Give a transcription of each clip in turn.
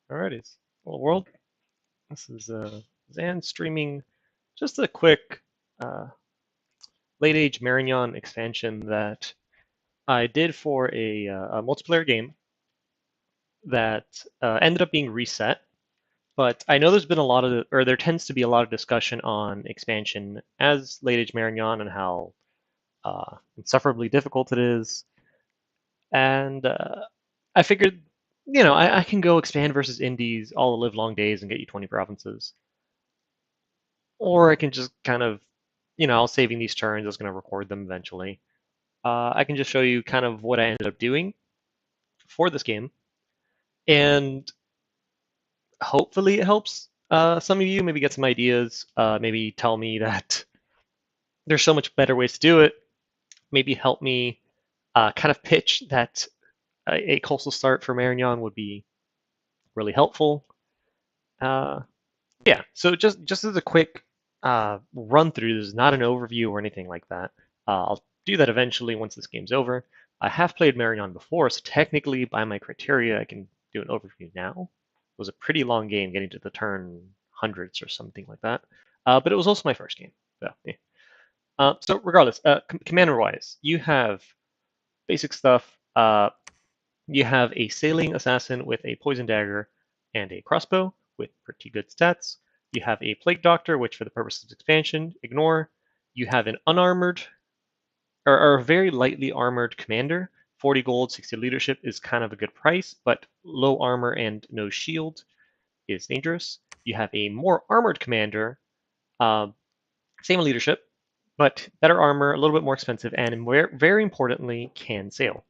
Alrighty, hello world. This is Zan streaming just a quick uh, late age Marignon expansion that I did for a multiplayer game that ended up being reset. But I know there's been a lot of, or there tends to be a lot of discussion on expansion as late age Marignon and how insufferably difficult it is. And I figured, I can go expand versus indies all the live long days and get you 20 provinces. Or I can just kind of, I'll saving these turns. I was going to record them eventually. I can just show you kind of what I ended up doing for this game, and hopefully it helps some of you. Maybe get some ideas. Maybe tell me that there's so much better ways to do it. Maybe help me kind of pitch that a coastal start for Marignon would be really helpful. Uh, yeah. So just as a quick run through, this is not an overview or anything like that. I'll do that eventually once this game's over. I have played Marignon before, so technically, by my criteria, I can do an overview now. It was a pretty long game, getting to the turn hundreds or something like that. But it was also my first game. So, yeah. So regardless, commander-wise, you have basic stuff. You have a sailing assassin with a poison dagger and a crossbow with pretty good stats. You have a plague doctor, which for the purposes of expansion, ignore. You have an unarmored or a very lightly armored commander. 40 gold, 60 leadership is kind of a good price, but low armor and no shield is dangerous. You have a more armored commander, uh, same leadership, but better armor, a little bit more expensive, and very importantly, can sail.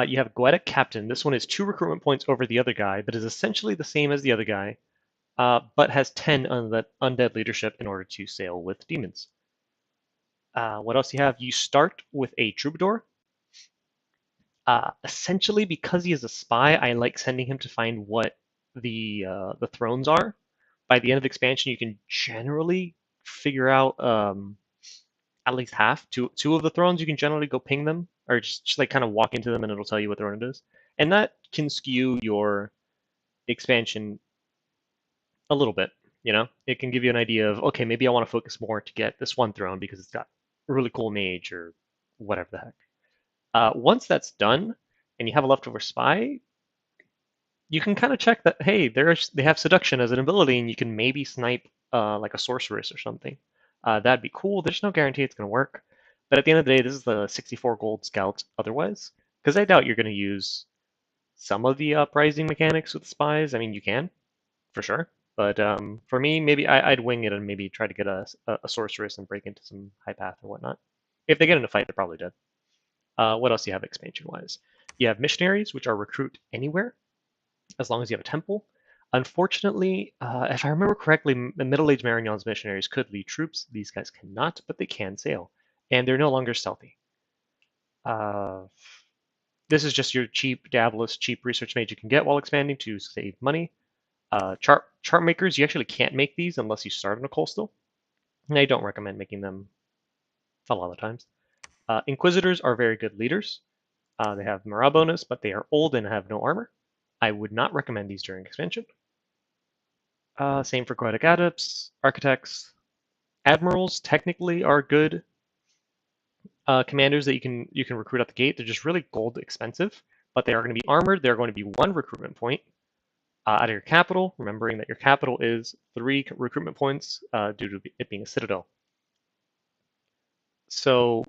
You have Goetic Captain. This one is 2 recruitment points over the other guy, but is essentially the same as the other guy, but has 10 undead leadership in order to sail with demons. What else do you have? You start with a Troubadour. Essentially, because he is a spy, I like sending him to find what the thrones are. By the end of the expansion, you can generally figure out at least half, two of the thrones. You can generally go ping them, or just like kind of walk into them, and it'll tell you what throne it is. And that can skew your expansion a little bit. It can give you an idea of, okay, maybe I want to focus more to get this one throne because it's got a really cool mage or whatever the heck. Once that's done, and you have a leftover spy, you can kind of check that, hey, they have seduction as an ability, and you can maybe snipe like a sorceress or something. That'd be cool. There's no guarantee it's going to work, but at the end of the day, this is the 64 gold scout otherwise, because I doubt you're going to use some of the uprising mechanics with spies. I mean, you can for sure, but for me, maybe I'd wing it and maybe try to get a sorceress and break into some high path or whatnot. If they get in a fight, they're probably dead. What else do you have expansion wise? You have missionaries, which are recruit anywhere as long as you have a temple. Unfortunately, if I remember correctly, middle-aged Marignon's missionaries could lead troops. These guys cannot, but they can sail, and they're no longer stealthy. Uh, this is just your cheap Daedalus, cheap research mage you can get while expanding to save money. Chart makers, you actually can't make these unless you start on a coastal. And I don't recommend making them a lot of times. Inquisitors are very good leaders. They have morale bonus, but they are old and have no armor. I would not recommend these during expansion. Same for Goetic Adepts, Architects. Admirals technically are good commanders that you can recruit at the gate. They're just really gold expensive, but they are going to be armored. They're going to be 1 recruitment point out of your capital, remembering that your capital is 3 recruitment points due to it being a citadel. So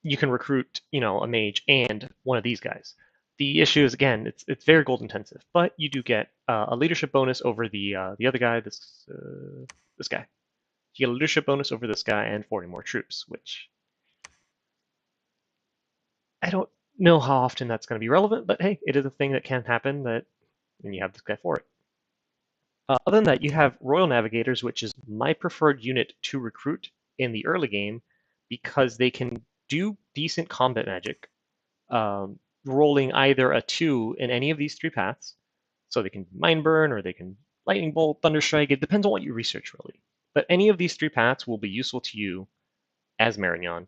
you can recruit, a mage and one of these guys. The issue is, again, it's very gold intensive, but you do get a leadership bonus over the other guy. This guy. You get a leadership bonus over this guy and 40 more troops, which I don't know how often that's going to be relevant, but hey, it is a thing that can happen and you have this guy for it. Other than that, you have Royal Navigators, which is my preferred unit to recruit in the early game because they can do decent combat magic, rolling either a 2 in any of these 3 paths. So they can Mind Burn or they can Lightning Bolt, Thunder Strike. It depends on what you research, really. But any of these 3 paths will be useful to you as Marignon.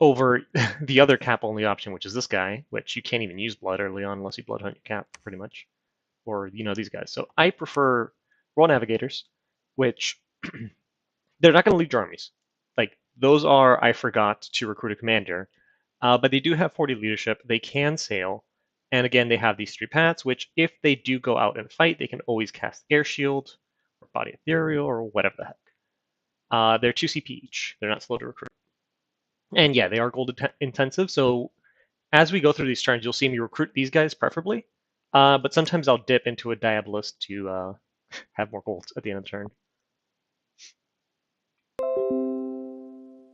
over the other cap only option, which is this guy, which you can't even use blood early on unless you blood hunt your cap, pretty much, or these guys. So I prefer Royal Navigators, which they're not going to lead your armies. Like those are I forgot to recruit a commander, but they do have 40 leadership. They can sail, and again they have these 3 paths, which if they do go out and fight, they can always cast Air Shield or Body Ethereal or whatever the heck. They're 2 CP each. They're not slow to recruit. And yeah, they are gold intensive. So as we go through these turns, you'll see me recruit these guys preferably. But sometimes I'll dip into a Diabolist to have more gold at the end of the turn.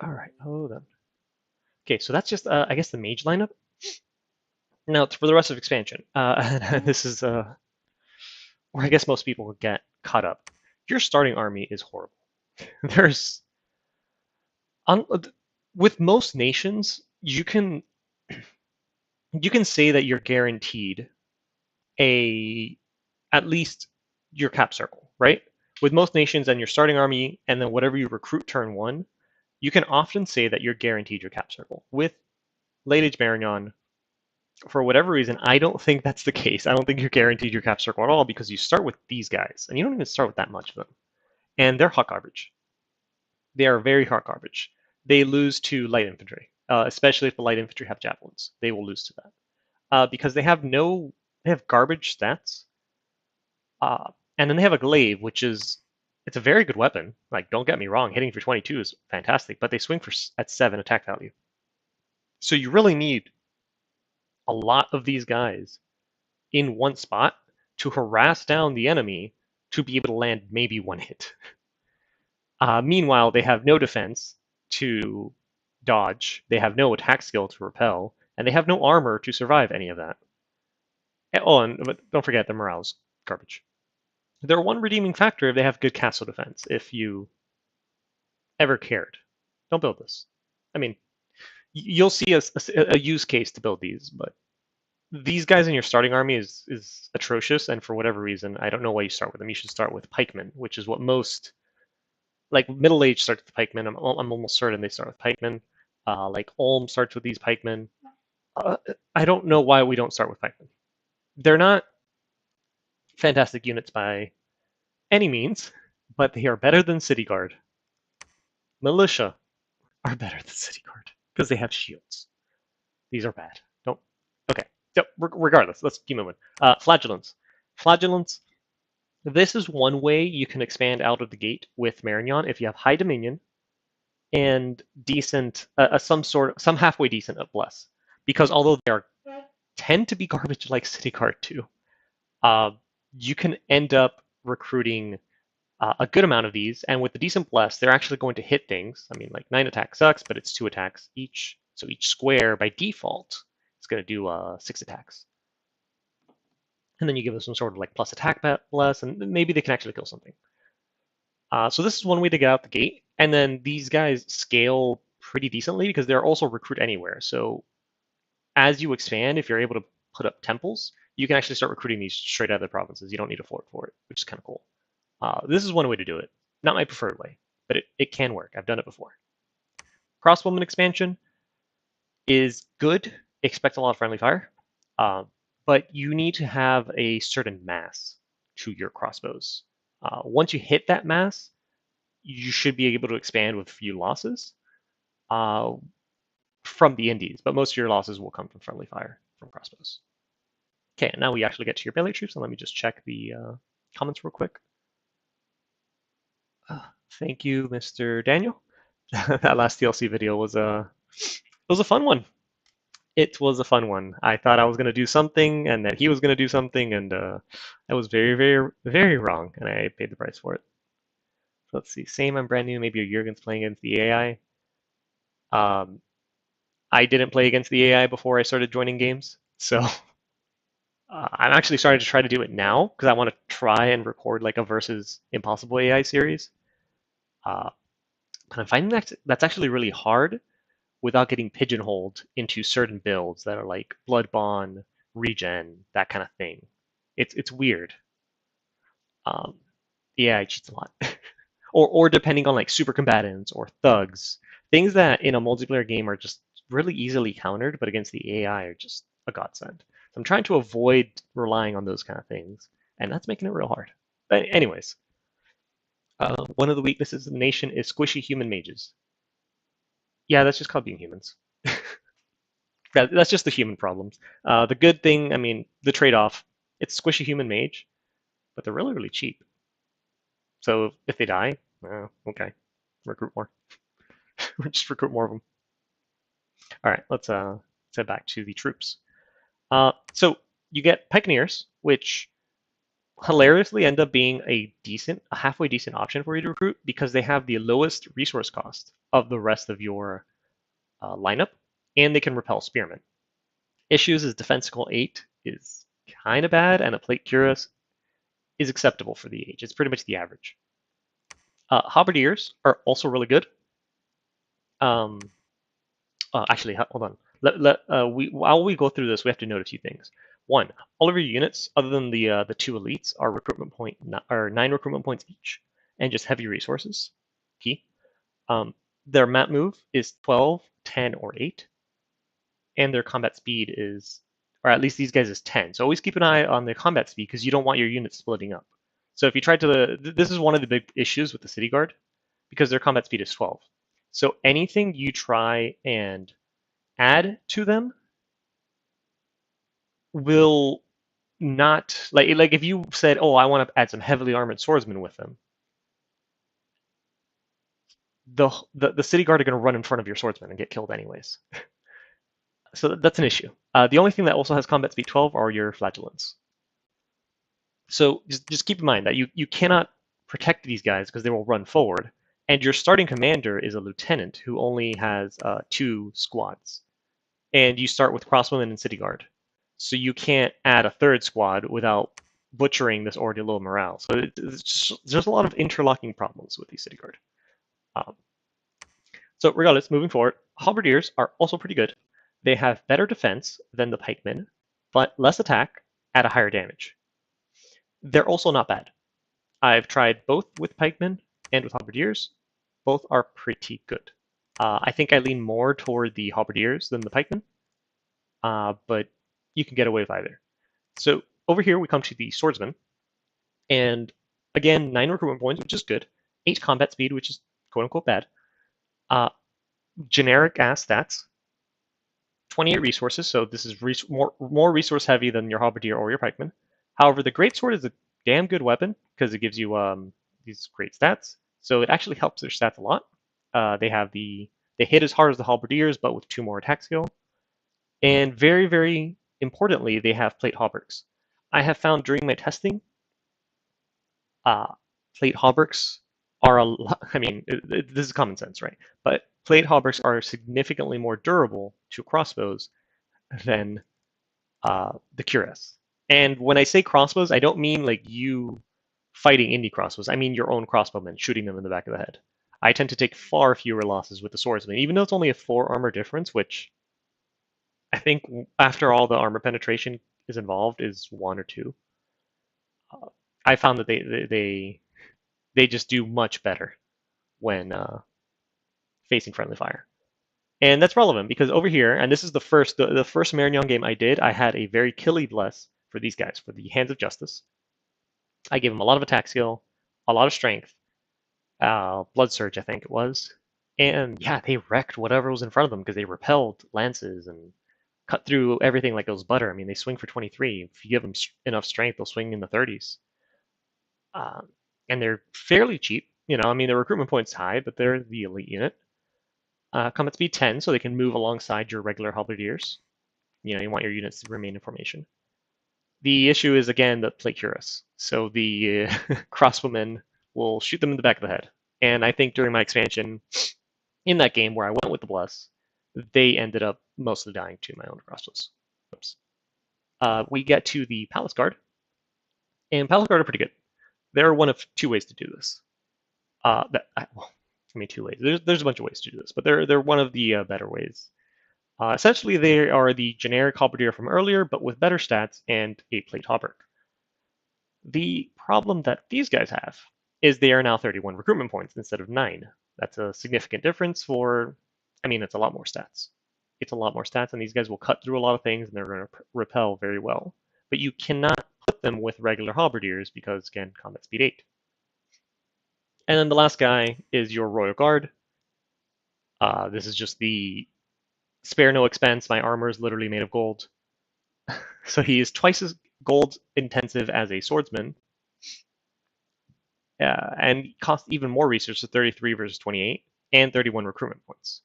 All right, hold on. Okay, so that's just, I guess, the mage lineup. Now, for the rest of expansion, this is where I guess most people would get caught up. Your starting army is horrible. There's, on, with most nations, you can say that you're guaranteed at least your cap circle, right? With most nations and your starting army, and then whatever you recruit turn 1, you can often say that you're guaranteed your cap circle. With Late Age Marignon, for whatever reason, I don't think that's the case. I don't think you're guaranteed your cap circle at all because you start with these guys, and you don't even start with that much of them. And they're hot garbage. They are very hot garbage. They lose to light infantry, especially if the light infantry have javelins. They will lose to that because they have garbage stats, and then they have a glaive, which it's a very good weapon. Like, don't get me wrong, hitting for 22 is fantastic, but they swing at 7 attack value. So you really need a lot of these guys in one spot to harass down the enemy to be able to land maybe 1 hit. Meanwhile, they have no defense to dodge, they have no attack skill to repel, and they have no armor to survive any of that. But don't forget the morale's garbage. Their one redeeming factor if they have good castle defense, if you ever cared. Don't build this. I mean, you'll see a use case to build these, but these guys in your starting army is atrocious, and for whatever reason, I don't know why you start with them. You should start with pikemen, which is what most like middle age starts with pikemen. I'm almost certain they start with pikemen. Like Ulm starts with these pikemen. I don't know why we don't start with pikemen. They're not fantastic units by any means, but they are better than City Guard. Militia are better than City Guard because they have shields. These are bad. Don't. Okay. So, regardless, let's keep moving. Flagellants. Flagellants. This is one way you can expand out of the gate with Marignon if you have high Dominion and decent, some halfway decent of Bless. Because although they tend to be garbage like City Guard too, you can end up recruiting a good amount of these, and with the decent Bless, they're actually going to hit things. I mean, like 9 attack sucks, but it's 2 attacks each. So each square, by default, is going to do 6 attacks. And then you give them some sort of like plus attack Bless, and maybe they can actually kill something. So this is one way to get out the gate. And then these guys scale pretty decently because they're also recruit anywhere. So as you expand, if you're able to put up temples, you can actually start recruiting these straight out of the provinces. You don't need a fort for it, which is kind of cool. This is one way to do it. Not my preferred way, but it can work. I've done it before. Crossbowman expansion is good. Expect a lot of friendly fire, but you need to have a certain mass to your crossbows. Once you hit that mass, you should be able to expand with few losses from the indies, but most of your losses will come from friendly fire from crossbows. Okay, and now we actually get to your melee troops, and let me just check the comments real quick. Thank you, Mr. Daniel. That last DLC video was a fun one. It was a fun one. I thought I was going to do something and that he was going to do something, and I was very, very, very wrong, and I paid the price for it. So let's see. Same, I'm brand new. Maybe Jurgen's playing against the AI. I didn't play against the AI before I started joining games, so I'm actually starting to try to do it now because I want to try and record like a versus Impossible AI series. But I'm finding that's actually really hard without getting pigeonholed into certain builds that are like Blood Bond, Regen, that kind of thing. It's weird. Yeah, it cheats a lot. or depending on like super combatants or thugs, things that in a multiplayer game are just really easily countered, but against the AI are just a godsend. So I'm trying to avoid relying on those kind of things, and that's making it real hard. But anyways, one of the weaknesses of the nation is squishy human mages. Yeah, that's just called being humans. That's just the human problems. The good thing, I mean, the trade-off, it's squishy human mage, but they're really, really cheap. So if they die, okay, recruit more. Just recruit more of them. All right, let's head back to the troops. So you get Pioneers, which hilariously end up being a halfway decent option for you to recruit because they have the lowest resource cost of the rest of your lineup, and they can repel spearmen. Issues is defense skill 8 is kind of bad, and a plate cuirass is acceptable for the age. It's pretty much the average. Halberdiers are also really good. Um, actually, hold on. While we go through this, we have to note a few things. One, all of your units, other than the two elites, are are 9 recruitment points each, and just heavy resources. Key. Um, their map move is 12, 10, or 8, and their combat speed is, or at least these guys is 10. So always keep an eye on the combat speed because you don't want your units splitting up. So if you try to, this is one of the big issues with the City Guard because their combat speed is 12. So anything you try and add to them will not like if you said, "Oh, I want to add some heavily armored swordsmen with them," the city guard are going to run in front of your swordsmen and get killed anyways. So that's an issue. The only thing that also has combat speed 12 are your flagellants. So just keep in mind that you cannot protect these guys because they will run forward, and your starting commander is a lieutenant who only has 2 squads, and you start with crossbowmen and city guard. So you can't add a third squad without butchering this already low morale. So there's a lot of interlocking problems with the city guard. Um, so regardless, moving forward, halberdiers are also pretty good. They have better defense than the pikemen, but less attack at a higher damage. They're also not bad. I've tried both with pikemen and with halberdiers. Both are pretty good. I think I lean more toward the halberdiers than the pikemen, but you can get away with either. So over here we come to the swordsman, and again 9 recruitment points, which is good. 8 combat speed, which is quote unquote bad. Uh, Generic ass stats. 28 resources, so this is more resource heavy than your halberdier or your pikeman. However, the greatsword is a damn good weapon because it gives you these great stats. So it actually helps their stats a lot. They hit as hard as the halberdiers, but with 2 more attack skill. And very, very importantly, they have plate hauberks. I have found during my testing, uh, plate hauberks are a lot. I mean, this is common sense, right? But plate hauberks are significantly more durable to crossbows than the cuirass. And when I say crossbows, I don't mean like you fighting indie crossbows. I mean your own crossbowmen shooting them in the back of the head. I tend to take far fewer losses with the swordsman, even though it's only a 4 armor difference, which I think after all the armor penetration is involved is 1 or 2. Uh, I found that they just do much better when facing friendly fire. And that's relevant because over here, and this is the first Marignon game I did, I had a very killy bless for these guys, for the Hands of Justice. I gave them a lot of attack skill, a lot of strength, blood surge, I think it was. And yeah, they wrecked whatever was in front of them because they repelled lances and cut through everything like it was butter. I mean, they swing for 23. If you give them enough strength, they'll swing in the 30s. And they're fairly cheap. I mean, the recruitment point's high, but they're the elite unit. Combat speed 10, so they can move alongside your regular halberdiers. You want your units to remain in formation. The issue is, again, the plate cuirass. So the crossbowmen will shoot them in the back of the head. And I think during my expansion, in that game where I went with the Bless, they ended up mostly dying to my own crossbows. Oops. We get to the Palace Guard. And Palace Guard are pretty good. They're one of 2 ways to do this. I mean, 2 ways. There's a bunch of ways to do this, but they're one of the better ways. Essentially, they are the generic halberdier from earlier, but with better stats and a plate hauberk. The problem that these guys have is they are now 31 recruitment points instead of 9. That's a significant difference for, I mean, it's a lot more stats. it's a lot more stats, and these guys will cut through a lot of things, and they're going to repel very well. But you cannot put them with regular halberdiers because, again, combat speed 8. And then the last guy is your Royal Guard. This is just the spare no expense. My armor is literally made of gold. So he is twice as gold intensive as a swordsman, and costs even more research, so 33 versus 28, and 31 recruitment points.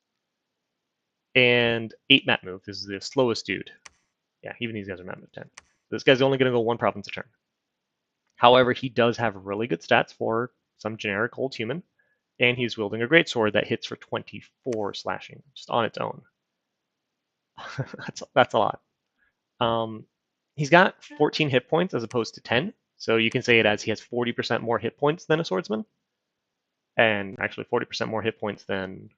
And 8 map move. This is the slowest dude. Yeah, even these guys are map move 10. This guy's only going to go 1 province a turn. However, he does have really good stats for some generic old human, and he's wielding a greatsword that hits for 24 slashing just on its own. that's a lot. He's got 14 hit points as opposed to 10, so you can say it as he has 40% more hit points than a swordsman, and actually 40% more hit points than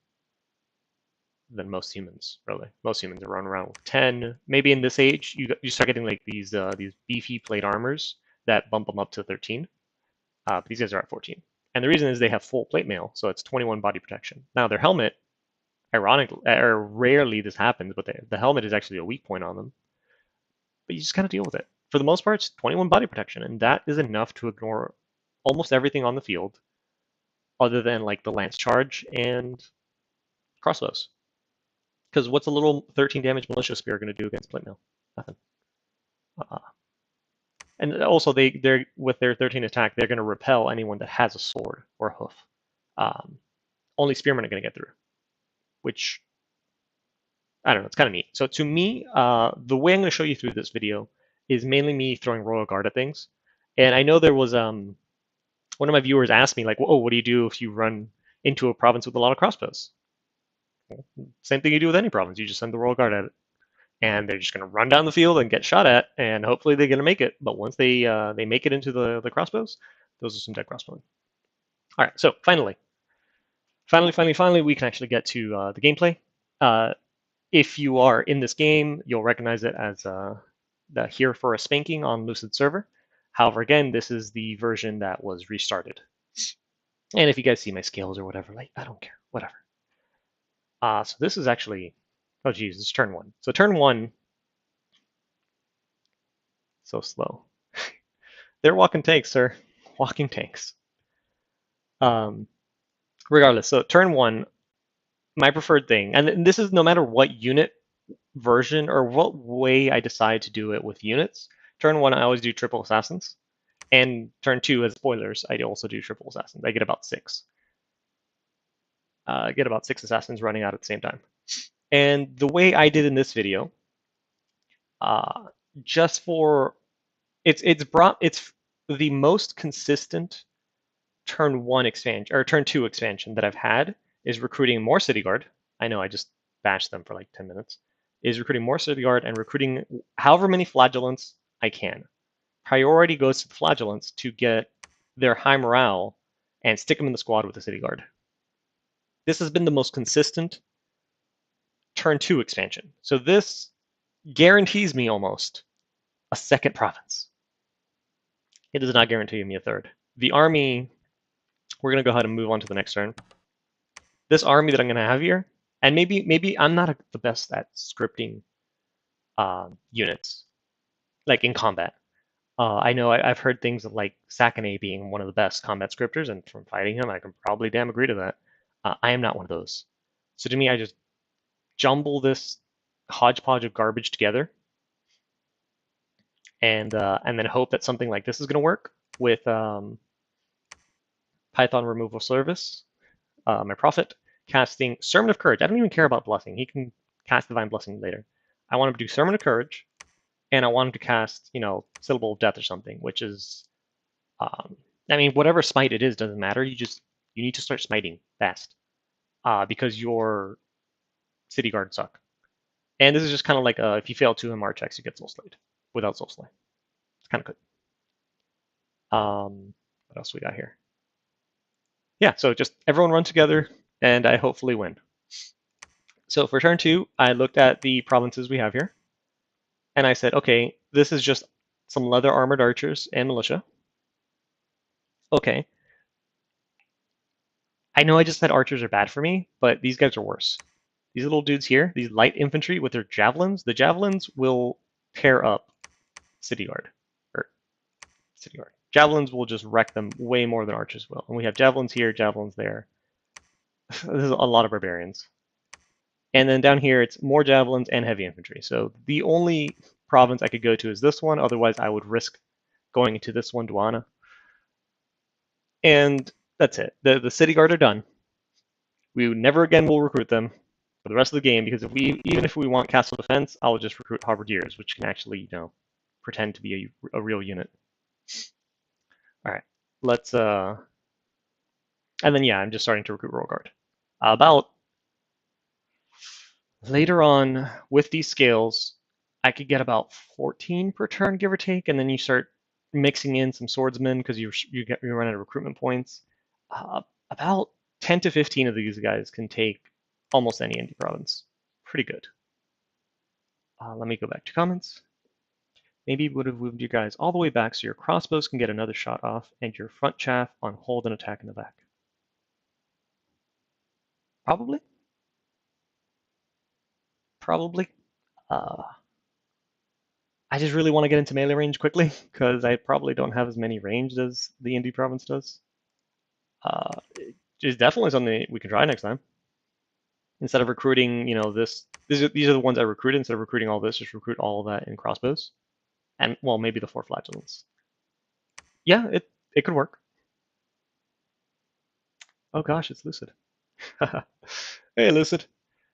most humans. Really, most humans are running around with 10. Maybe in this age, you start getting like these beefy plate armors that bump them up to 13. But these guys are at 14, and the reason is they have full plate mail, so it's 21 body protection. Now their helmet, ironically, or rarely this happens, but the helmet is actually a weak point on them. But you just kind of deal with it. For the most part, it's 21 body protection, and that is enough to ignore almost everything on the field, other than like the lance charge and crossbows. Because what's a little 13 damage militia spear going to do against plate mail? Nothing. Uh, and also, they're with their 13 attack, they're going to repel anyone that has a sword or a hoof. Only spearmen are going to get through, which I don't know. It's kind of neat. So to me, the way I'm going to show you through this video is mainly me throwing Royal Guard at things. And I know there was one of my viewers asked me like, "Oh, what do you do if you run into a province with a lot of crossbows?" Well, same thing you do with any province. You just send the Royal Guard at it, and they're just going to run down the field and get shot at, and hopefully they're going to make it. But once they make it into the crossbows, those are some dead crossbows. All right. So finally, we can actually get to the gameplay. If you are in this game, you'll recognize it as the Here for a Spanking on Lucid server. However, again, this is the version that was restarted. And if you guys see my scales or whatever, like, I don't care, whatever. So this is actually, oh geez, it's turn 1. So turn 1, so slow. They're walking tanks, sir. Walking tanks. Regardless, so turn 1, my preferred thing, and this is no matter what unit version or what way I decide to do it with units. Turn 1, I always do triple assassins. And turn 2, as spoilers, I also do triple assassins. I get about 6. I get about 6 assassins running out at the same time. And the way I did in this video, just for it's the most consistent turn 1 expansion or turn 2 expansion that I've had is recruiting more city guard. I know I just bashed them for like 10 minutes. Is recruiting more city guard and recruiting however many flagellants I can. Priority goes to the flagellants to get their high morale and stick them in the squad with the city guard. This has been the most consistent turn 2 expansion. So this guarantees me almost a second province. It does not guarantee me a third. The army, we're going to go ahead and move on to the next turn. This army that I'm going to have here, and maybe I'm not the best at scripting units, like in combat. I know I've heard things of like Sakane being one of the best combat scripters, and from fighting him, I can probably damn agree to that. I am not one of those. So to me, I just jumble this hodgepodge of garbage together, and then hope that something like this is going to work with Python removal service. My prophet casting Sermon of Courage. I don't even care about blessing. He can cast Divine Blessing later. I want him to do Sermon of Courage, and I want him to cast, Syllable of Death or something, which is, I mean, whatever smite it is doesn't matter. You need to start smiting fast, because your city guards suck. And this is just kind of like if you fail 2 MR checks, you get soul slayed without soul slay. It's kind of good. What else we got here? Yeah, so just everyone run together, and I hopefully win. So for turn 2, I looked at the provinces we have here, and I said, okay, this is just some leather armored archers and militia. Okay. I know I just said archers are bad for me, but these guys are worse. These little dudes here, these light infantry with their javelins, the javelins will tear up city guard. Or city guard. Javelins will just wreck them way more than archers will. And we have javelins here, javelins there. This is a lot of barbarians. And then down here, it's more javelins and heavy infantry. So the only province I could go to is this one. Otherwise, I would risk going into this one, Duana. And that's it. The city guard are done. We never again will recruit them for the rest of the game because even if we want castle defense, I'll just recruit halberdiers, which can actually pretend to be a real unit. All right, let's and then yeah, I'm just starting to recruit royal guard. About later on with these scales, I could get about 14 per turn, give or take, and then you start mixing in some swordsmen because you run out of recruitment points. About 10 to 15 of these guys can take almost any indie province. Pretty good. Let me go back to comments. Maybe would have moved you guys all the way back so your crossbows can get another shot off and your front chaff on hold and attack in the back. Probably. Probably. I just really want to get into melee range quickly because I probably don't have as many ranged as the indie province does. It's definitely something we can try next time. Instead of recruiting, these are the ones I recruited. Instead of recruiting all this, just recruit all of that in crossbows. And, well, maybe the 4 flagellants. Yeah, it could work. Oh gosh, it's Lucid. Hey, Lucid.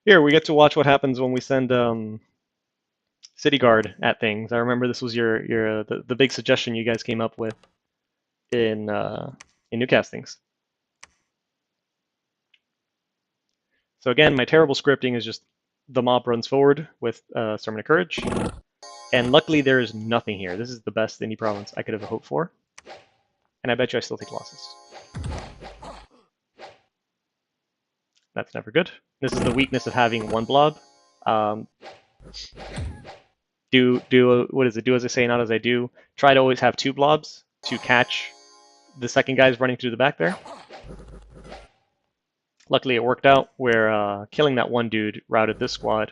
Here, we get to watch what happens when we send City Guard at things. I remember this was the big suggestion you guys came up with in new castings. So again, my terrible scripting is just the mob runs forward with Sermon of Courage. And luckily there is nothing here. This is the best indie province I could have hoped for. And I bet you I still take losses. That's never good. This is the weakness of having one blob. What is it? Do as I say, not as I do. Try to always have 2 blobs to catch the second guys running through the back there. Luckily it worked out where killing that one dude routed this squad.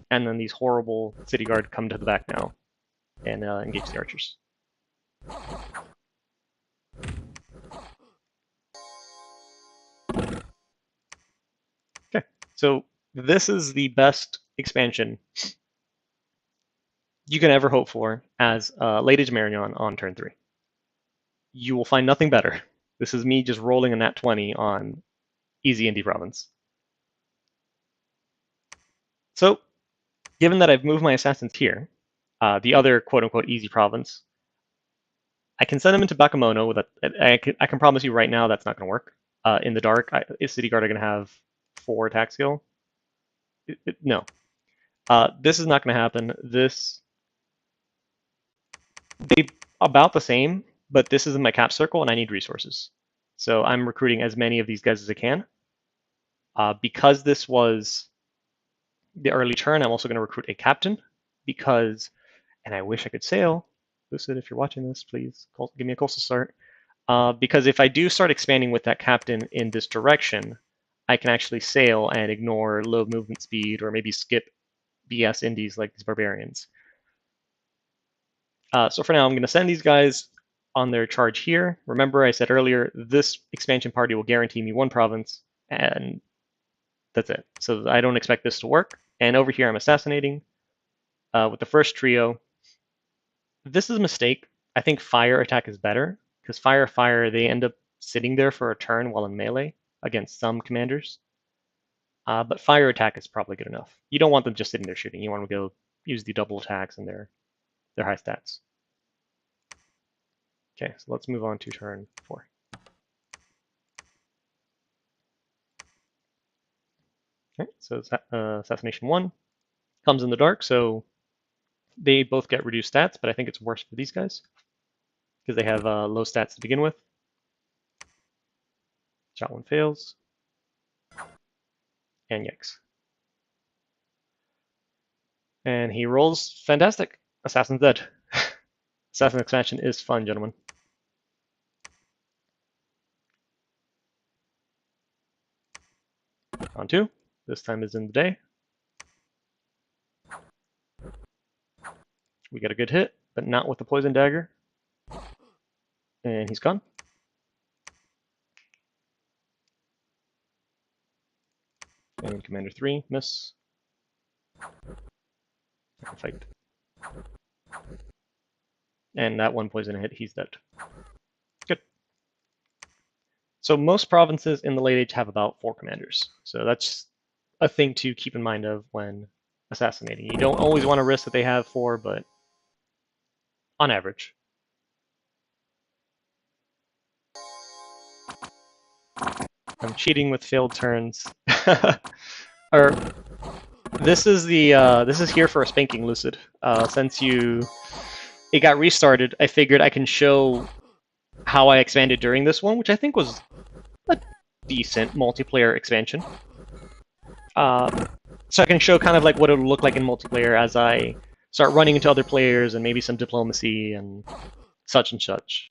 And then these horrible city guard come to the back now and engage the archers. Okay, so this is the best expansion you can ever hope for as Late Age Marignon on turn 3. You will find nothing better. This is me just rolling a nat 20 on easy indie province. So, given that I've moved my assassins here, the other quote-unquote easy province, I can send them into Bakemono. I can promise you right now that's not going to work. In the dark, City Guard are going to have 4 attack skill. No. This is not going to happen. They about the same, but this is in my cap circle and I need resources. So I'm recruiting as many of these guys as I can. Because this was the early turn, I'm also going to recruit a captain because, and I wish I could sail. Lucid, if you're watching this, please give me a coastal start. Because if I do start expanding with that captain in this direction, I can actually sail and ignore low movement speed or maybe skip BS indies like these barbarians. So for now, I'm going to send these guys on their charge here. Remember, I said earlier, this expansion party will guarantee me 1 province, and that's it. So I don't expect this to work. And over here, I'm assassinating with the first trio. This is a mistake. I think fire attack is better, because fire, they end up sitting there for a turn while in melee against some commanders. But fire attack is probably good enough. You don't want them just sitting there shooting. You want them to go use the double attacks and their high stats. Okay, so let's move on to turn 4. Okay, so Assassination 1 comes in the dark, so they both get reduced stats, but I think it's worse for these guys because they have low stats to begin with. Shot 1 fails. And yikes. And he rolls fantastic. Assassin's dead. Assassin expansion is fun, gentlemen. On 2. this time is in the day. We get a good hit, but not with the poison dagger. And he's gone. And Commander 3, miss. Fight. And that one poison hit, he's dead. Good. So most provinces in the late age have about 4 commanders. So that's a thing to keep in mind of when assassinating. You don't always want to risk that they have 4, but on average. I'm cheating with failed turns. Or this is here for a spanking, Lucid. Since it got restarted, I figured I can show how I expanded during this one, which I think was a decent multiplayer expansion. So I can show kind of like what it would look like in multiplayer as I start running into other players and maybe some diplomacy and such and such.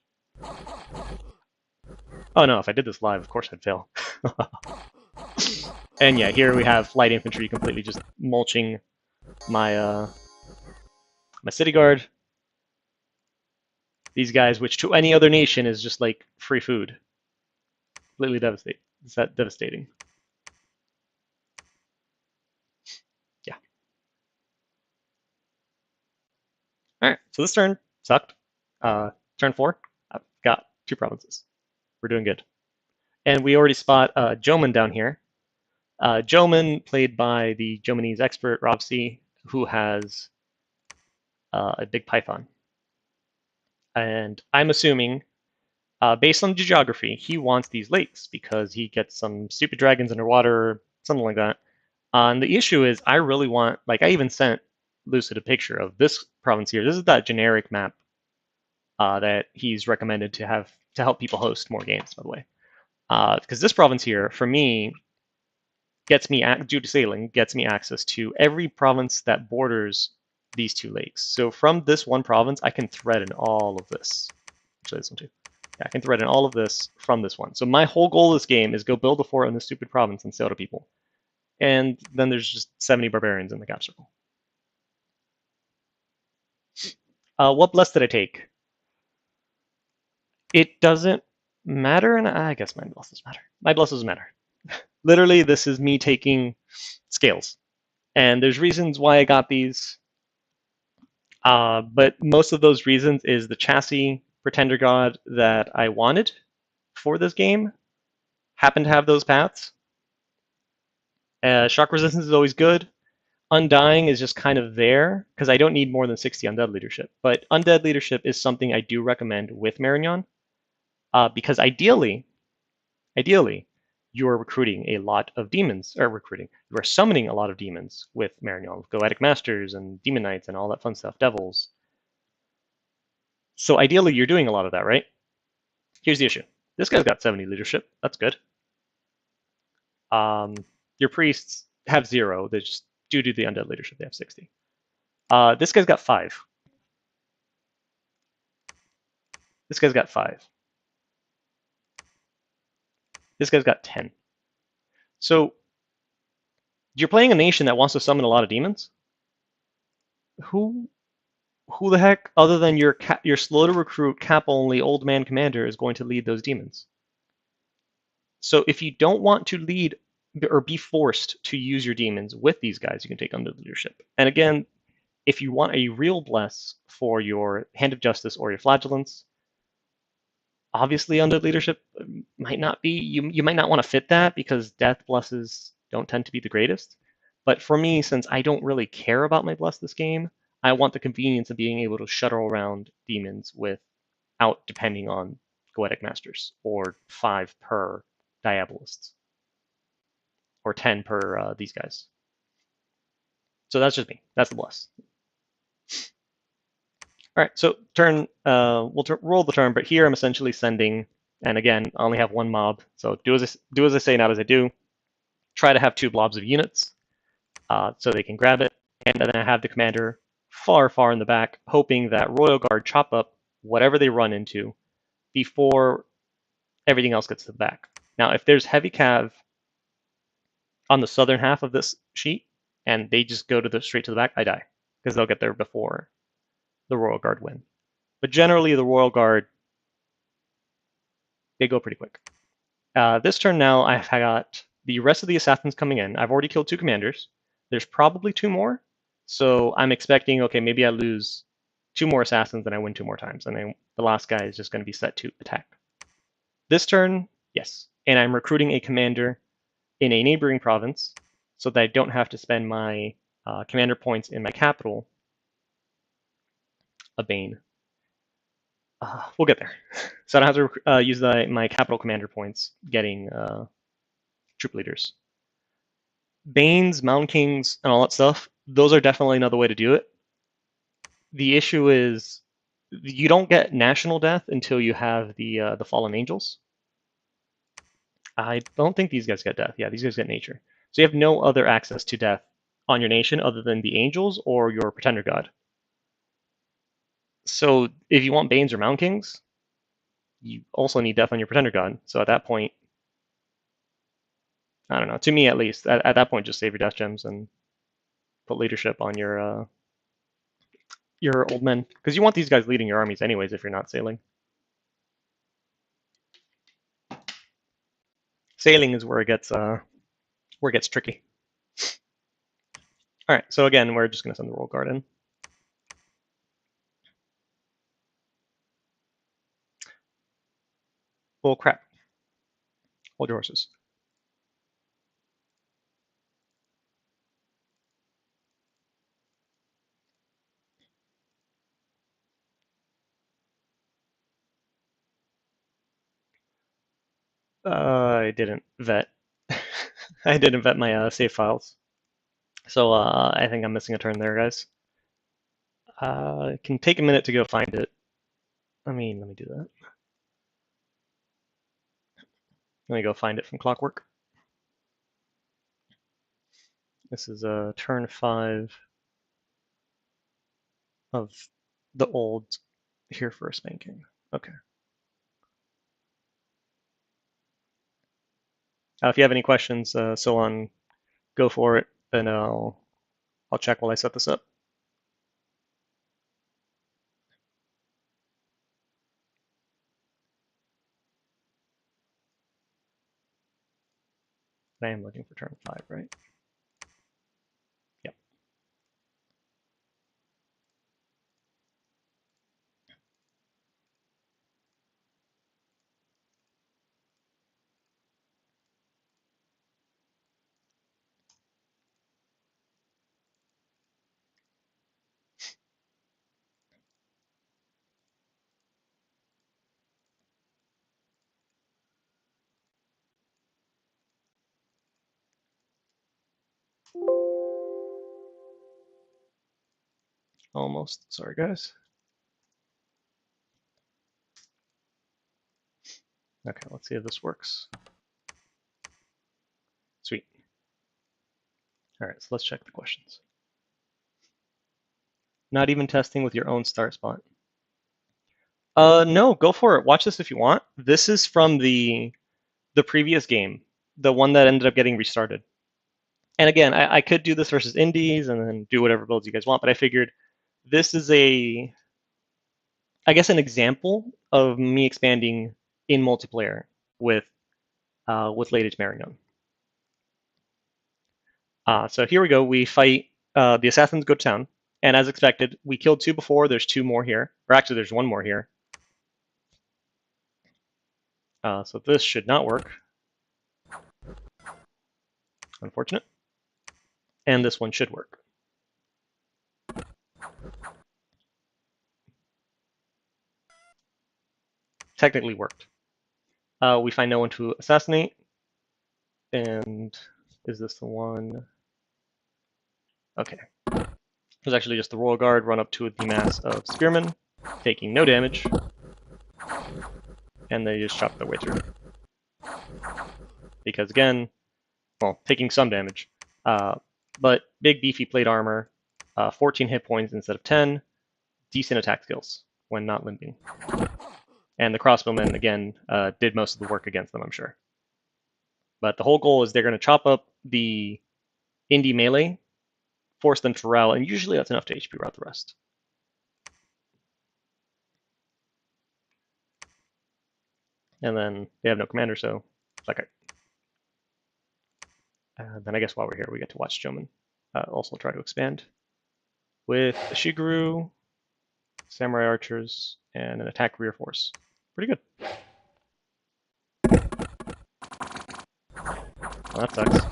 Oh no, if I did this live, of course I'd fail. And yeah, here we have light infantry completely just mulching my my city guard. These guys, which to any other nation is just like free food. Completely devastating. Is that devastating? Yeah. Alright, so this turn sucked. Turn 4, I've got 2 provinces. We're doing good. And we already spot Joman down here. Joman, played by the Jomanese expert, Robsy, who has a big python. And I'm assuming, based on the geography, he wants these lakes because he gets some stupid dragons underwater, something like that. And the issue is, I really want, like, I even sent Lucid a picture of this province here. This is that generic map that he's recommended to have to help people host more games, by the way. Because this province here, for me, gets me, due to sailing, gets me access to every province that borders these 2 lakes. So from this one province, I can thread in all of this. Actually, this one too. Yeah, I can thread in all of this from this one. So my whole goal of this game is go build a fort in this stupid province and sail to people. And then there's just 70 barbarians in the cap circle. What bless did I take? It doesn't matter, and I guess my blesses matter. My blesses matter. Literally, this is me taking scales. And there's reasons why I got these. But most of those reasons is the chassis Pretender God that I wanted for this game happen to have those paths. Shock resistance is always good. Undying is just kind of there because I don't need more than 60 undead leadership. But undead leadership is something I do recommend with Marignon because ideally, you are recruiting a lot of demons, or you are summoning a lot of demons with Marignon, with Goetic Masters and Demon Knights and all that fun stuff, devils. So ideally, you're doing a lot of that, right? Here's the issue. This guy's got 70 leadership. That's good. Your priests have 0. They just, due to the undead leadership, they have 60. This guy's got 5. This guy's got 5. This guy's got 10. So you're playing a nation that wants to summon a lot of demons. Who the heck, other than your slow to recruit, cap only old man commander, is going to lead those demons? So if you don't want to lead or be forced to use your demons with these guys, you can take under leadership. And again, if you want a real bless for your Hand of Justice or your Flagellants, obviously under leadership might not be, you might not want to fit that because death blesses don't tend to be the greatest. But for me, since I don't really care about my bless this game, I want the convenience of being able to shuttle around demons without depending on Goetic Masters, or 5 per Diabolists, or 10 per these guys. So that's just me. That's the bless. All right, so turn, we'll roll the turn, but here I'm essentially sending, and again, I only have 1 mob, so do as I say, not as I do. Try to have 2 blobs of units, so they can grab it, and then I have the commander far, far in the back, hoping that Royal Guard chop up whatever they run into before everything else gets to the back. Now, if there's heavy cav on the southern half of this sheet, and they just go to the straight to the back, I die because they'll get there before the Royal Guard win. But generally, the Royal Guard, they go pretty quick. This turn now, I've got the rest of the assassins coming in. I've already killed 2 commanders. There's probably 2 more, so I'm expecting, okay, maybe I lose 2 more assassins and I win 2 more times, and then the last guy is just going to be set to attack. This turn, yes, and I'm recruiting a commander in a neighboring province so that I don't have to spend my commander points in my capital, a Bane. We'll get there. So I don't have to use my capital commander points getting troop leaders. Banes, Mountain Kings, and all that stuff, those are definitely another way to do it. The issue is you don't get national death until you have the Fallen Angels. I don't think these guys get death. Yeah, these guys get nature. So you have no other access to death on your nation other than the Angels or your Pretender God. So if you want Banes or Mountain Kings, you also need death on your Pretender God. So at that point, I don't know. To me, at least, at that point, just save your death gems and put leadership on your old men, because you want these guys leading your armies anyways if you're not sailing. Sailing is where it gets tricky. All right, so again, we're just gonna send the Royal Guard in. Oh crap! Hold your horses. I didn't vet. I didn't vet my save files, so I think I'm missing a turn there, guys. It can take a minute to go find it. Let me do that. Let me go find it from Clockwork. This is turn 5 of the old Here for a Spanking. Okay. If you have any questions, so on, go for it, and I'll check while I set this up. I am looking for turn 5, right? Yep. Almost. Sorry, guys. Okay, let's see if this works. Sweet. All right, so let's check the questions. Not even testing with your own start spot. No, go for it. Watch this if you want. This is from the previous game, the one that ended up getting restarted. And again, I could do this versus indies and then do whatever builds you guys want, but I figured this is I guess an example of me expanding in multiplayer with Late Age Marignon. So here we go. We fight the assassins go to town, and as expected, we killed 2 before. There's 2 more here, or actually, there's 1 more here. So this should not work. Unfortunate. And this one should work. Technically worked. We find no one to assassinate. And is this the one? Okay. It was actually just the Royal Guard run up to the mass of spearmen, taking no damage. And they just chop their way through. Because again, well, taking some damage. But big beefy plate armor, 14 hit points instead of 10, decent attack skills when not limping. And the crossbowmen, again, did most of the work against them, I'm sure. But the whole goal is they're going to chop up the indie melee, force them to rout, and usually that's enough to HP rout the rest. And then they have no commander, so it's like, then I guess while we're here, we get to watch Joman also try to expand with a Shiguru, Samurai Archers, and an attack rear force. Pretty good. Well, that sucks.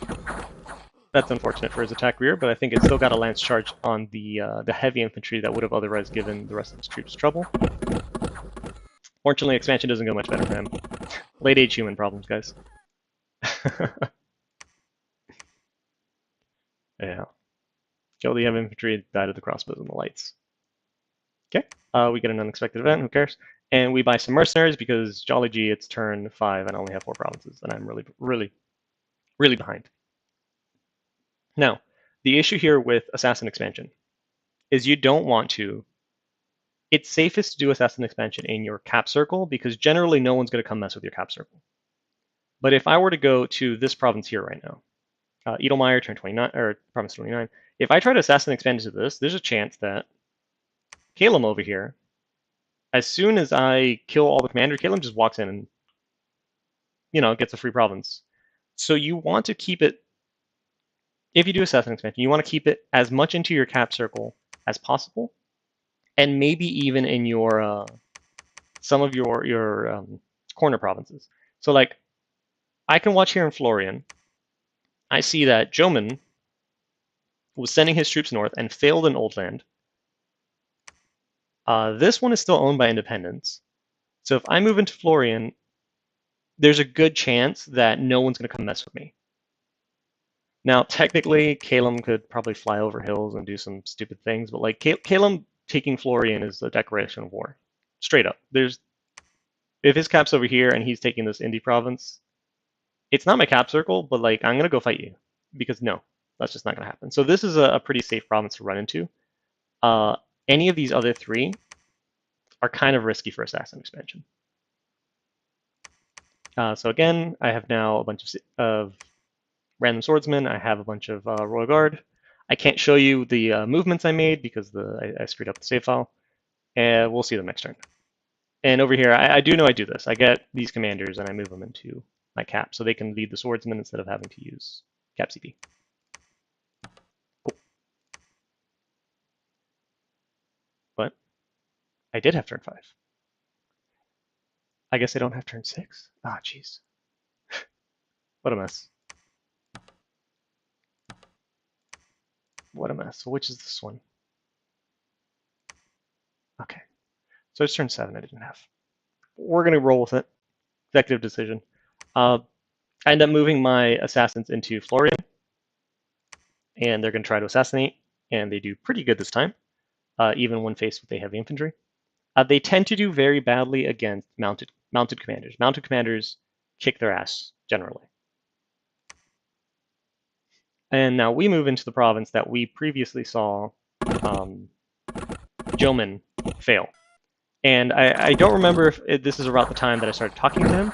That's unfortunate for his attack rear, but I think it's still got a lance charge on the heavy infantry that would have otherwise given the rest of his troops trouble. Fortunately, expansion doesn't go much better for him. Late age human problems, guys. Yeah. Kill the heavy infantry, die to the crossbows and the lights. Okay. We get an unexpected event, who cares? And we buy some mercenaries because Jolly G, it's turn 5 and I only have 4 provinces, and I'm really behind. Now, the issue here with Assassin expansion is you don't want to. It's safest to do Assassin expansion in your cap circle because generally no one's going to come mess with your cap circle. But if I were to go to this province here right now, Edelmeyer, turn 29, or province 29, if I try to Assassin expand into this, there's a chance that Calum over here, as soon as I kill all the commander, Calum just walks in and, gets a free province. So you want to keep it, if you do Assassin expansion, you want to keep it as much into your cap circle as possible, and maybe even in your some of your corner provinces. So like, I can watch here in Florian. I see that Joman was sending his troops north and failed in Old Land. This one is still owned by independents. So if I move into Florian, there's a good chance that no one's going to come mess with me. Now, technically, Calum could probably fly over hills and do some stupid things, but like Calum taking Florian is a declaration of war. Straight up. If his cap's over here and he's taking this indie province, it's not my cap circle, but like I'm going to go fight you. Because no, that's just not going to happen. So this is a pretty safe province to run into. Any of these other 3 are kind of risky for Assassin expansion. So again, I have now a bunch of random swordsmen. I have a bunch of Royal Guard. I can't show you the movements I made because I screwed up the save file. And we'll see them next turn. And over here, I do know I do this. I get these commanders and I move them into my cap so they can lead the swordsman instead of having to use cap CP. Cool. But I did have turn 5. I guess I don't have turn 6. Ah, jeez. What a mess. What a mess. Which is this one? Okay. So it's turn 7 I didn't have. We're going to roll with it. Executive decision. I end up moving my assassins into Florian. And they're going to try to assassinate. And they do pretty good this time, even when faced with a heavy infantry. They tend to do very badly against mounted commanders. Mounted commanders kick their ass, generally. And now we move into the province that we previously saw Joman fail. And I don't remember if this is about the time that I started talking to him,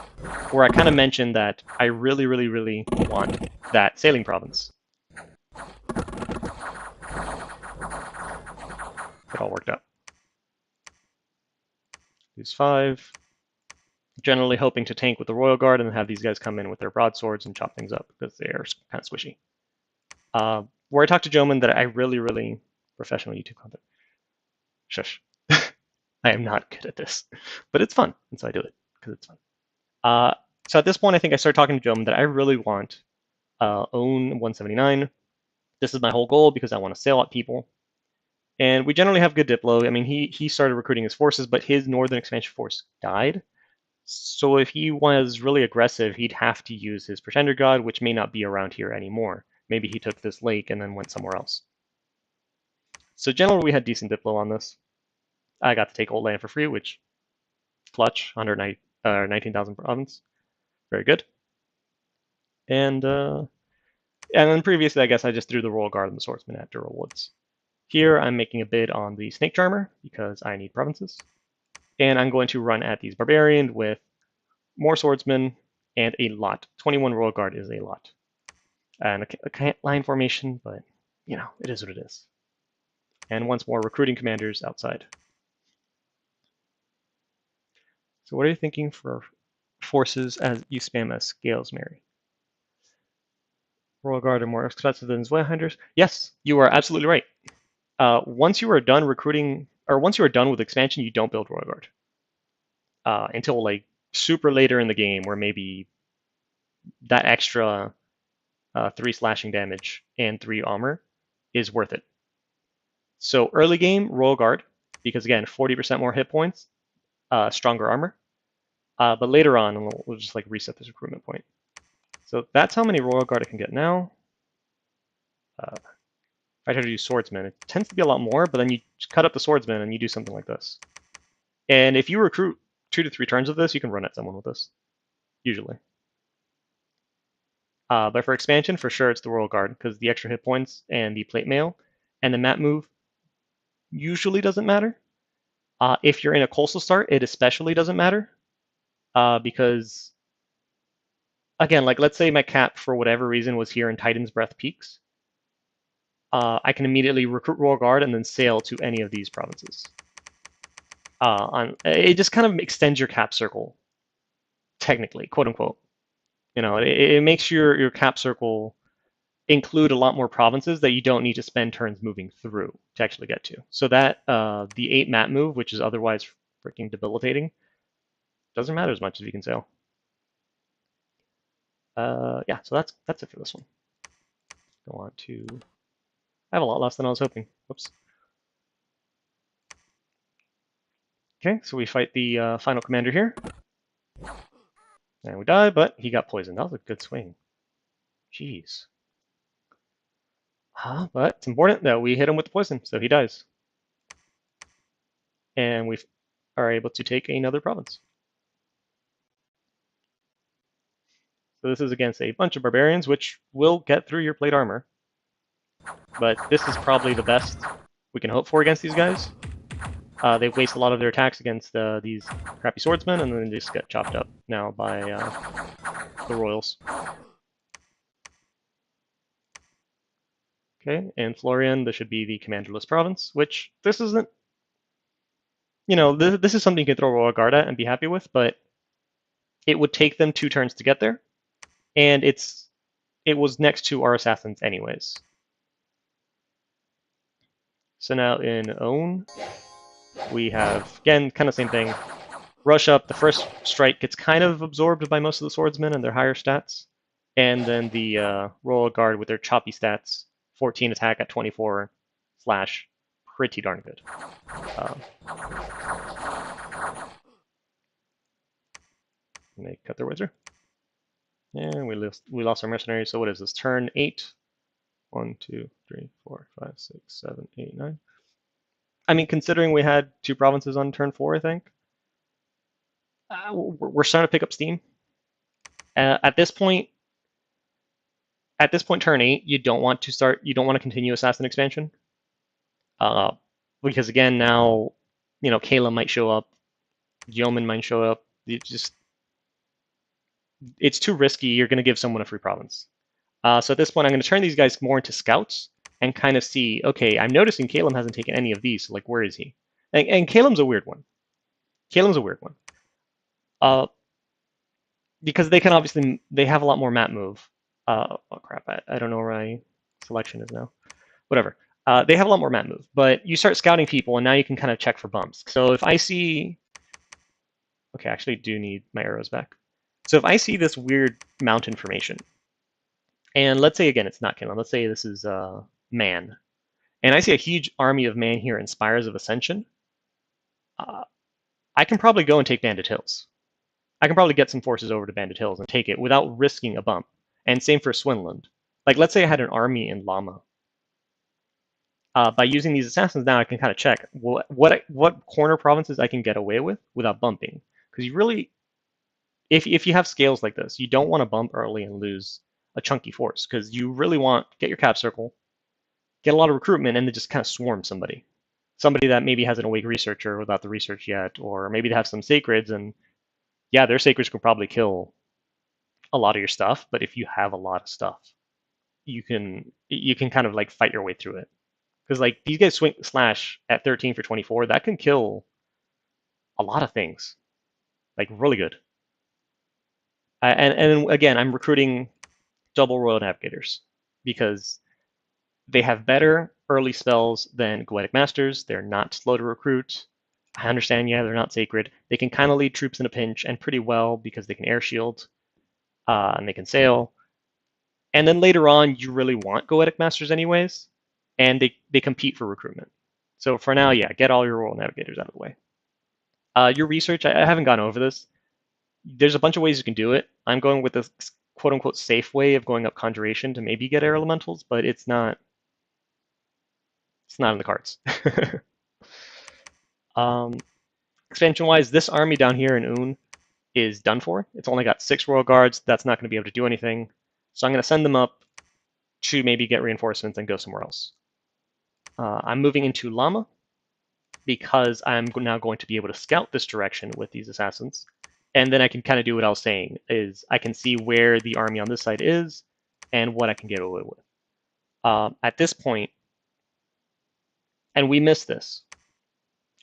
where I kind of mentioned that I really want that sailing province. It all worked out. Use 5. Generally hoping to tank with the Royal Guard and have these guys come in with their broadswords and chop things up because they are kind of squishy. Where I talked to Joman that I really professional YouTube content. Shush. I am not good at this, but it's fun, and so I do it because it's fun. So at this point, I think I started talking to Joman that I really want own 179. This is my whole goal because I want to sail at people. And we generally have good Diplo. I mean, he started recruiting his forces, but his Northern Expansion force died. So if he was really aggressive, he'd have to use his Pretender God, which may not be around here anymore. Maybe he took this lake and then went somewhere else. So generally, we had decent Diplo on this. I got to take Old Land for free, which clutch, 19,000 province. Very good. And then previously, I guess I just threw the Royal Guard and the Swordsman at Dural Woods. Here, I'm making a bid on the Snake Charmer because I need provinces. And I'm going to run at these Barbarian with more Swordsmen and a lot. 21 Royal Guard is a lot. And a line formation, but you know, it is what it is. And once more, recruiting commanders outside. So what are you thinking for forces as you spam as scales, Mary? Royal Guard are more expensive than Zweihanders? Yes, you are absolutely right. Once you are done recruiting, or once you are done with expansion, you don't build Royal Guard. Until like super later in the game, where maybe that extra 3 slashing damage and 3 armor is worth it. So early game, Royal Guard, because again, 40% more hit points, stronger armor. But later on, we'll just like reset this recruitment point. So that's how many Royal Guard I can get now. If I try to do Swordsman, it tends to be a lot more, but then you cut up the Swordsman and you do something like this. And if you recruit 2 to 3 turns of this, you can run at someone with this, usually. But for expansion, for sure, it's the Royal Guard, because the extra hit points and the plate mail and the map move usually doesn't matter. If you're in a coastal start, it especially doesn't matter, because, again, like let's say my cap, for whatever reason, was here in Titan's Breath Peaks. I can immediately recruit Royal Guard and then sail to any of these provinces. It just kind of extends your cap circle, technically, quote unquote. You know, it makes your cap circle include a lot more provinces that you don't need to spend turns moving through to actually get to. So that the 8 map move, which is otherwise freaking debilitating, doesn't matter as much as you can sail. Yeah, so that's it for this one. Go on to. I have a lot less than I was hoping. Whoops. Okay, so we fight the final commander here. And we die, but he got poisoned. That was a good swing. Jeez. But it's important that we hit him with the poison, so he dies. And we are able to take another province. So this is against a bunch of barbarians, which will get through your plate armor. But this is probably the best we can hope for against these guys. They waste a lot of their attacks against these crappy swordsmen, and then they just get chopped up now by the royals. Okay, and Florian, this should be the commanderless province, which this isn't. You know, this is something you can throw Royal Guard at and be happy with, but it would take them 2 turns to get there, and it was next to our assassins anyways. So now in Own, we have, again, kind of same thing. Rush up, the first strike gets kind of absorbed by most of the swordsmen and their higher stats. And then the Royal Guard with their choppy stats, 14 attack at 24 slash, pretty darn good. And they cut their wizard. And we lost our mercenaries, so what is this? Turn 8. 1, 2, 3, 4, 5, 6, 7, 8, 9. I mean, considering we had 2 provinces on turn 4, I think, we're starting to pick up steam. At this point, turn 8, you don't want to continue assassin expansion, because again, now, you know, Kayla might show up, Yeoman might show up. It's too risky. You're going to give someone a free province. So at this point, I'm going to turn these guys more into scouts and kind of see, okay, I'm noticing Caleb hasn't taken any of these, so like, where is he? And Caleb's a weird one. Because they can obviously, they have a lot more map move. Oh crap, I don't know where my selection is now. Whatever. They have a lot more map move, but you start scouting people, and now you can kind of check for bumps. So if I see, okay, I actually do need my arrows back. So if I see this weird mountain formation, and let's say, again, it's not Kinlan, let's say this is Man, and I see a huge army of Man here in Spires of Ascension, I can probably go and take Bandit Hills. I can probably get some forces over to Bandit Hills and take it without risking a bump. And same for Swinland. Like, let's say I had an army in Lama. By using these assassins now, I can kind of check what corner provinces I can get away with without bumping. Because you really, if you have scales like this, you don't want to bump early and lose a chunky force, because you really want get your cap circle, get a lot of recruitment, and then just kind of swarm somebody. Somebody that maybe has an awake researcher without the research yet, or maybe they have some sacreds, and yeah, their sacreds could probably kill a lot of your stuff, but if you have a lot of stuff, you can kind of like fight your way through it. Because like these guys swing slash at 13 for 24, that can kill a lot of things, like really good. And again, I'm recruiting double Royal Navigators because they have better early spells than Goetic Masters. They're not slow to recruit. I understand, yeah, they're not sacred. They can kind of lead troops in a pinch and pretty well because they can air shield and they can sail. And then later on, you really want Goetic Masters anyways, and they compete for recruitment. So for now, yeah, get all your Royal Navigators out of the way. Your research, I haven't gone over this. There's a bunch of ways you can do it. I'm going with the quote unquote safe way of going up Conjuration to maybe get air elementals, but it's not in the cards. Expansion wise, this army down here in Un is done for. It's only got 6 Royal Guards. That's not going to be able to do anything. So I'm going to send them up to maybe get reinforcements and go somewhere else. I'm moving into Lama because I'm now going to be able to scout this direction with these assassins. And then I can kind of do what I was saying, is I can see where the army on this side is and what I can get away with. At this point, and we missed this.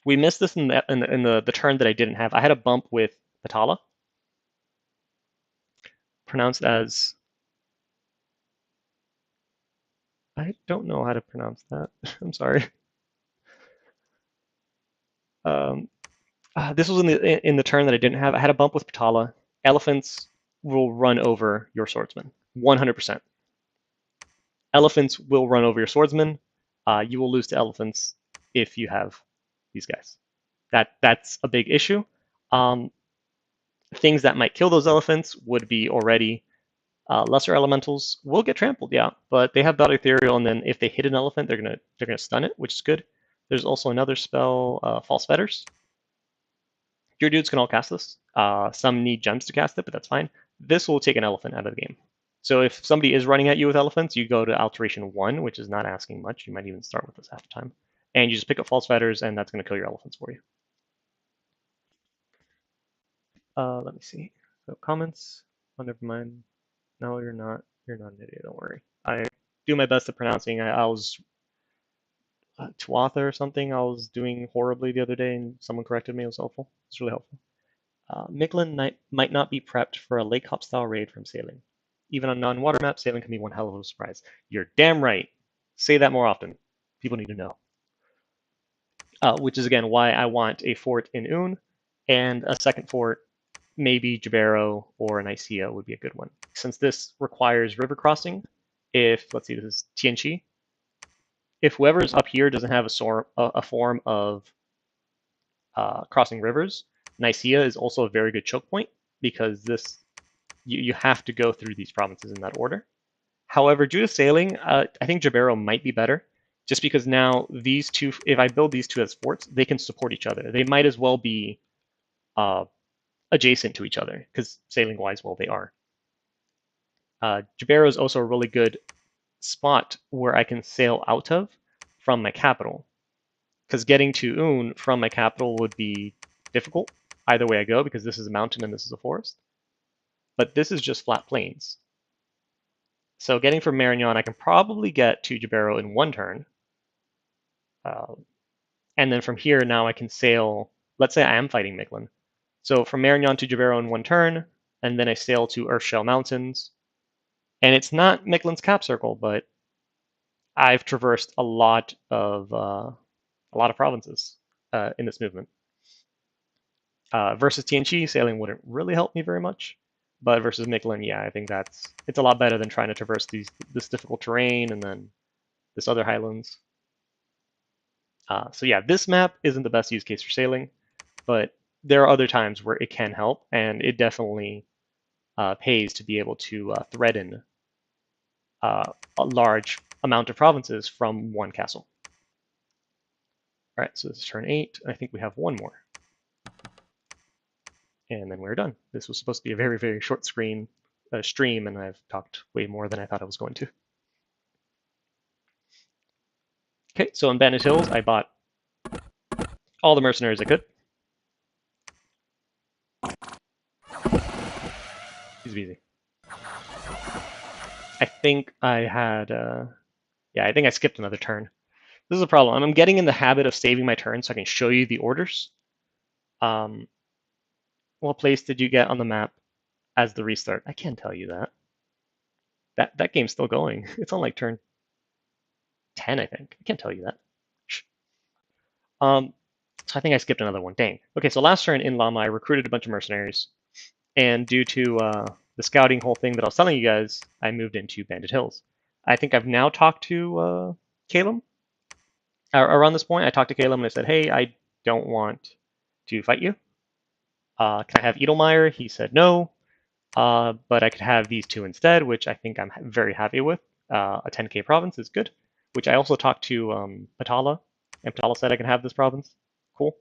We missed this in the turn that I didn't have. I had a bump with Patala, pronounced as... I don't know how to pronounce that. I'm sorry. This was in the turn that I didn't have. I had a bump with Patala. Elephants will run over your swordsman, 100%. Elephants will run over your swordsman. You will lose to elephants if you have these guys. That's a big issue. Things that might kill those elephants would be already lesser elementals. Will get trampled, yeah, but they have Battle Ethereal, and then if they hit an elephant, they're gonna stun it, which is good. There's also another spell, False Fetters. Your dudes can all cast this. Some need gems to cast it, but that's fine. This will take an elephant out of the game. So if somebody is running at you with elephants, you go to Alteration 1, which is not asking much. You might even start with this half the time. And you just pick up False Fetters, and that's going to kill your elephants for you. Let me see. So comments. Oh, never mind. No, you're not. You're not an idiot. Don't worry. I do my best at pronouncing. I was Tuatha or something. I was doing horribly the other day, and someone corrected me. It was helpful. It's really helpful. Miglin might not be prepped for a Lake Hop style raid from sailing. Even on non-water maps, sailing can be one hell of a surprise. You're damn right. Say that more often. People need to know. Which is again why I want a fort in Un and a second fort, maybe Jabero or Nicaea would be a good one. Since this requires river crossing, let's see, this is Tianchi. If whoever's up here doesn't have a form of crossing rivers, Nicaea is also a very good choke point because you have to go through these provinces in that order. However, due to sailing, I think Jabero might be better, just because now these two, if I build these two as forts, they can support each other. They might as well be adjacent to each other, because sailing-wise, well, they are. Jabero is also a really good spot where I can sail out of from my capital, because getting to Un from my capital would be difficult either way I go, because this is a mountain and this is a forest. But this is just flat plains. So getting from Marignon, I can probably get to Jabero in one turn. And then from here, now I can sail. Let's say I am fighting Miglin. So from Marignon to Jabero in one turn, and then I sail to Earthshell Mountains. And it's not Miglin's cap circle, but I've traversed a lot of provinces in this movement. Versus Tianchi, sailing wouldn't really help me very much. But versus Miglin, yeah, I think it's a lot better than trying to traverse this difficult terrain and then this other highlands. So yeah, this map isn't the best use case for sailing, but there are other times where it can help, and it definitely pays to be able to threaten a large amount of provinces from one castle. All right, so this is turn 8. I think we have one more. And then we're done. This was supposed to be a very, very short stream, and I've talked way more than I thought I was going to. Okay, so in Bandit Hills, I bought all the mercenaries I could. Easy peasy. I think I had, yeah, I think I skipped another turn. This is a problem. I'm getting in the habit of saving my turn so I can show you the orders. Um, what place did you get on the map as the restart? I can't tell you that. That game's still going. It's on like turn 10, I think. I can't tell you that. Um, so I think I skipped another one. Dang. Okay, so last turn in Llama, I recruited a bunch of mercenaries, and due to the scouting whole thing that I was telling you guys, I moved into Bandit Hills. I think I've now talked to Caleb. Around this point, I talked to Caleb and I said, "Hey, I don't want to fight you. Can I have Edelmeyer?" He said no, but I could have these two instead, which I think I'm very happy with. A 10k province is good, which I also talked to Patala, and Patala said I can have this province. Cool.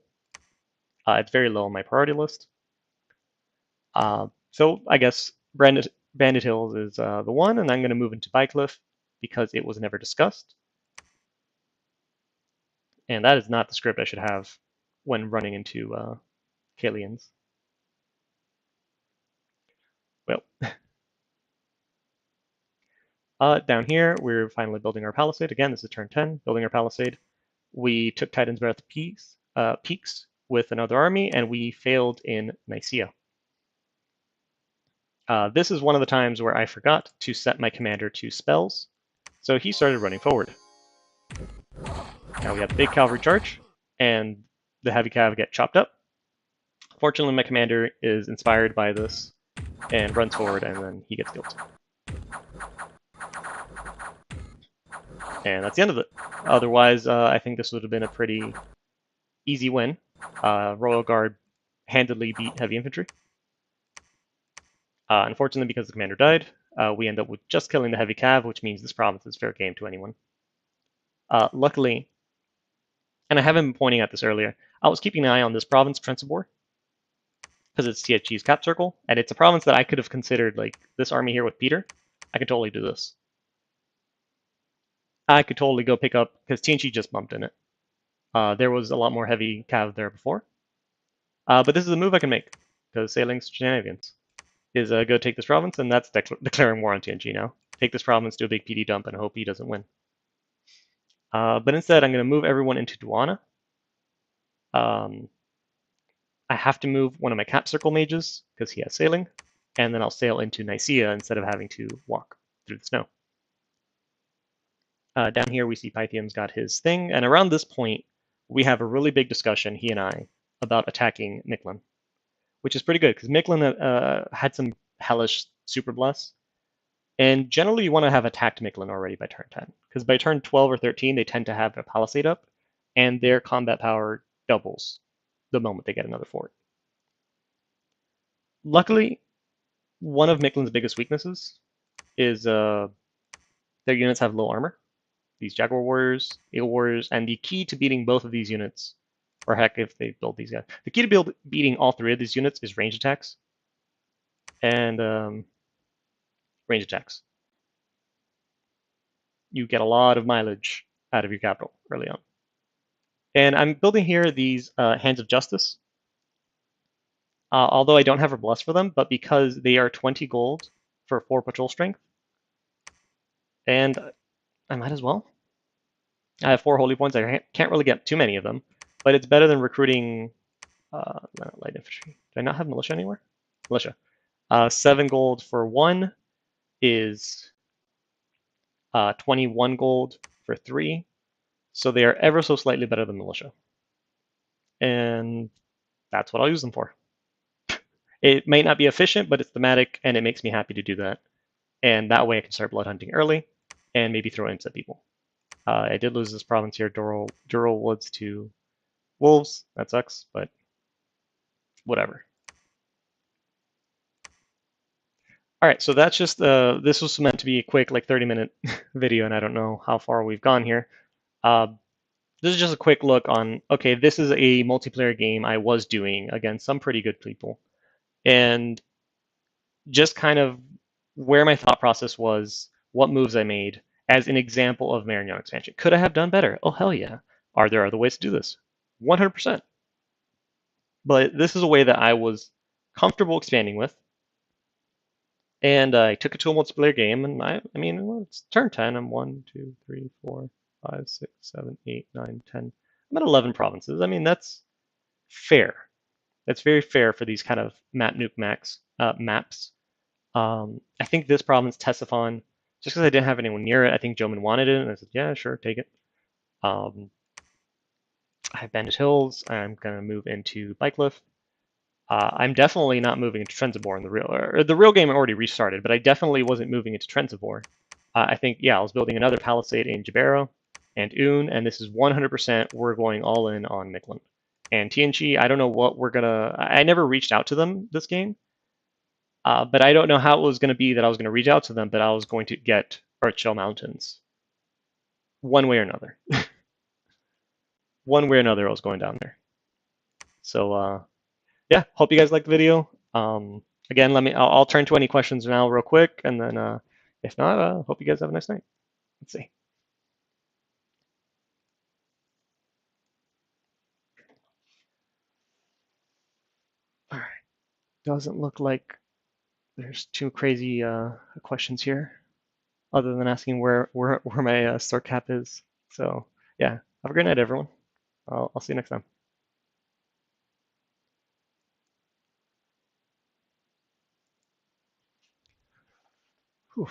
It's very low on my priority list. So I guess Bandit Hills is the one, and I'm going to move into Bycliffe because it was never discussed. And that is not the script I should have when running into Kalians. Well, down here, we're finally building our palisade. Again, this is turn 10, building our palisade. We took Titan's Breath peaks with another army, and we failed in Nicaea. This is one of the times where I forgot to set my commander to spells, so he started running forward. Now we have the big cavalry charge, and the heavy cav get chopped up. Fortunately, my commander is inspired by this and runs forward, and then he gets killed. And that's the end of it. Otherwise, I think this would have been a pretty easy win. Royal Guard handedly beat heavy infantry. Unfortunately, because the commander died, we end up with just killing the heavy cav, which means this province is fair game to anyone. Luckily, and I haven't been pointing at this earlier, I was keeping an eye on this province, Trensibor, because it's THG's cap circle, and it's a province that I could have considered, like, this army here with Peter. I could totally do this. I could totally go pick up, because TNG just bumped in it. There was a lot more heavy cav there before. But this is a move I can make, because Sailing's shenanigans is go take this province, and that's declaring war on TNG now. Take this province, do a big PD dump, and hope he doesn't win. But instead, I'm going to move everyone into Duana. I have to move one of my cap circle mages, because he has sailing, and then I'll sail into Nicaea instead of having to walk through the snow. Down here, we see Pythium's got his thing, and around this point, we have a really big discussion, he and I, about attacking Mictlan, which is pretty good, because Mictlan had some hellish super bless, and generally you want to have attacked Mictlan already by turn 10, because by turn 12 or 13, they tend to have a palisade up, and their combat power doubles the moment they get another fort. Luckily, one of Mictlan's biggest weaknesses is their units have low armor. These Jaguar Warriors, Eagle Warriors, and the key to beating both of these units, or heck, if they build these guys, the key to beating all three of these units is range attacks. And range attacks. You get a lot of mileage out of your capital early on. And I'm building here these Hands of Justice. Although I don't have a bless for them, but because they are 20 gold for 4 patrol strength, and I might as well. I have 4 holy points. I can't really get too many of them, but it's better than recruiting light infantry. Do I not have militia anywhere? Militia. 7 gold for 1 is 21 gold for 3. So they are ever so slightly better than militia. And that's what I'll use them for. It may not be efficient, but it's thematic, and it makes me happy to do that. And that way I can start blood hunting early, and maybe throw imps at people. I did lose this province here, Dural Woods to Wolves. That sucks, but whatever. All right, so that's just, this was meant to be a quick, like 30-minute video, and I don't know how far we've gone here. This is just a quick look on, okay, this is a multiplayer game I was doing against some pretty good people. And just kind of where my thought process was, what moves I made as an example of Marignon expansion. Could I have done better? Oh, hell yeah. Are there other ways to do this? 100%. But this is a way that I was comfortable expanding with. And I took it to a multiplayer game, and I mean, well, it's turn 10. I'm 1, 2, 3, 4, 5, 6, 7, 8, 9, 10. I'm at 11 provinces. I mean, that's fair. That's very fair for these kind of map nuke maps. I think this province, Ctesiphon, just because I didn't have anyone near it, I think Joman wanted it, and I said, yeah, sure, take it. I have Bandit Hills. I'm gonna move into Bykliff. I'm definitely not moving into Trenzibor in the real game already restarted, but I definitely wasn't moving into Trenzibor. I think, yeah, I was building another palisade in Jabero and Un, and this is 100% we're going all in on Miquelon. And TNG, I don't know what we're gonna. I never reached out to them this game, but I don't know how it was gonna be that I was gonna reach out to them, but I was going to get Earthshell Mountains one way or another. One way or another, I was going down there. So yeah, hope you guys liked the video. Again, I'll turn to any questions now real quick, and then if not, hope you guys have a nice night. Let's see. All right, doesn't look like there's too crazy questions here, other than asking where my store cap is. So yeah, have a great night, everyone. I'll see you next time. Whew.